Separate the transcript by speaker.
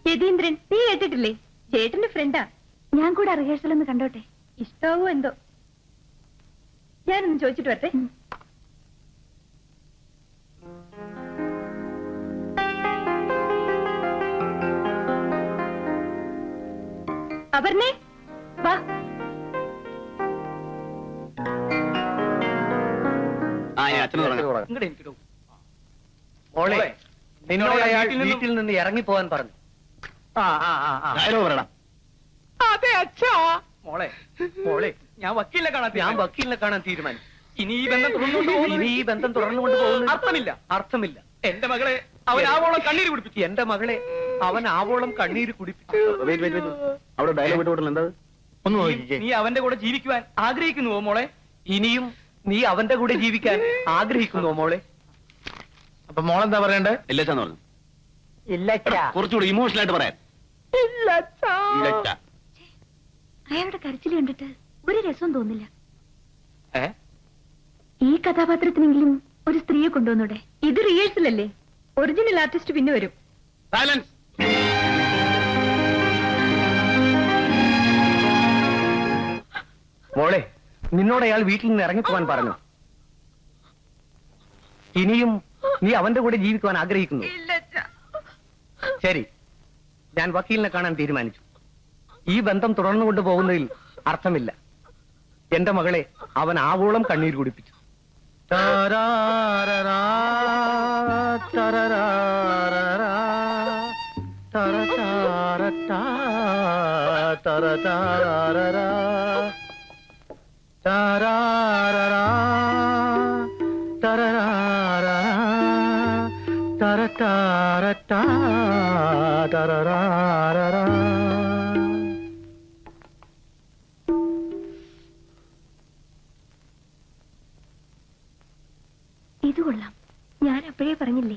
Speaker 1: യതീന്ദ്രൻ, നീ കേട്ടിട്ടില്ലേ? ചേട്ടന്റെ ഫ്രണ്ടാ.
Speaker 2: ഞാൻ കൂടെ റിഹേഴ്സൽ ഒന്ന് കണ്ടോട്ടെ.
Speaker 1: ഇഷ്ടാവോ എന്തോ. ഞാനൊന്ന് ചോദിച്ചിട്ട് വരട്ടെ. അപർണേ, വാ.
Speaker 3: മോളെ, നിന്നോട് അയാൾ വീട്ടിൽ നിന്ന് ഇറങ്ങിപ്പോവാൻ പറഞ്ഞു.
Speaker 4: അതെ അച്ഛാ. മോളെ മോളെ, ഞാൻ വക്കീലിനെ കാണാൻ തീരുമാനിച്ചു. ഇനി ഈ ബന്ധം തുടർന്നുകൊണ്ട് പോകുന്നത് അർത്ഥമില്ല. എന്റെ മകളെ അവൻ ആവോളം കണ്ണീര് കുടിപ്പിച്ചു.
Speaker 3: എന്റെ മകളെ അവൻ ആവോളം കണ്ണീര് കുടിപ്പിച്ചു.
Speaker 5: അവിടെ ഡയലോഗ് വിട്ടുകൊണ്ടല്ലോ എന്താ?
Speaker 4: നീ അവന്റെ കൂടെ ജീവിക്കുവാൻ ആഗ്രഹിക്കുന്നുവോ മോളെ?
Speaker 3: ഇനിയും നീ അവന്റെ കൂടെ ജീവിക്കാൻ ആഗ്രഹിക്കുന്നുവോ മോളെ?
Speaker 5: അപ്പൊ മോളെന്താ പറയണ്ടേ?
Speaker 3: ഇല്ലച്ചാന്ന് പറഞ്ഞു.
Speaker 5: കുറച്ചുകൂടി ഇമോഷണൽ ആയിട്ട് പറയാൻ.
Speaker 2: അയാളുടെ കരച്ചിൽ കണ്ടിട്ട് ഒരു രസവും തോന്നില്ല. ഈ കഥാപാത്രത്തിനെങ്കിലും ഒരു സ്ത്രീയെ കൊണ്ടുവന്നൂടെ?
Speaker 1: ഇത് റിഹേഴ്സൽ അല്ലേ? ഒറിജിനൽ ആർട്ടിസ്റ്റ് പിന്നെ വരും.
Speaker 5: സൈലൻസ്.
Speaker 3: മോളെ, നിന്നോട് അയാൾ വീട്ടിൽ നിന്ന് ഇറങ്ങിപ്പോവാൻ പറഞ്ഞു. ഇനിയും നീ അവന്റെ കൂടെ ജീവിക്കുവാൻ ആഗ്രഹിക്കുന്നു? ശരി, ഞാൻ വക്കീലിനെ കാണാൻ തീരുമാനിച്ചു. ഈ ബന്ധം തുടർന്നുകൊണ്ട് പോകുന്നതിൽ അർത്ഥമില്ല. എന്റെ മകളെ അവൻ ആവോളം കണ്ണീർ കുടിപ്പിച്ചു.
Speaker 2: ഇത് കൊള്ളാം. ഞാൻ അപ്പോഴേ പറഞ്ഞില്ലേ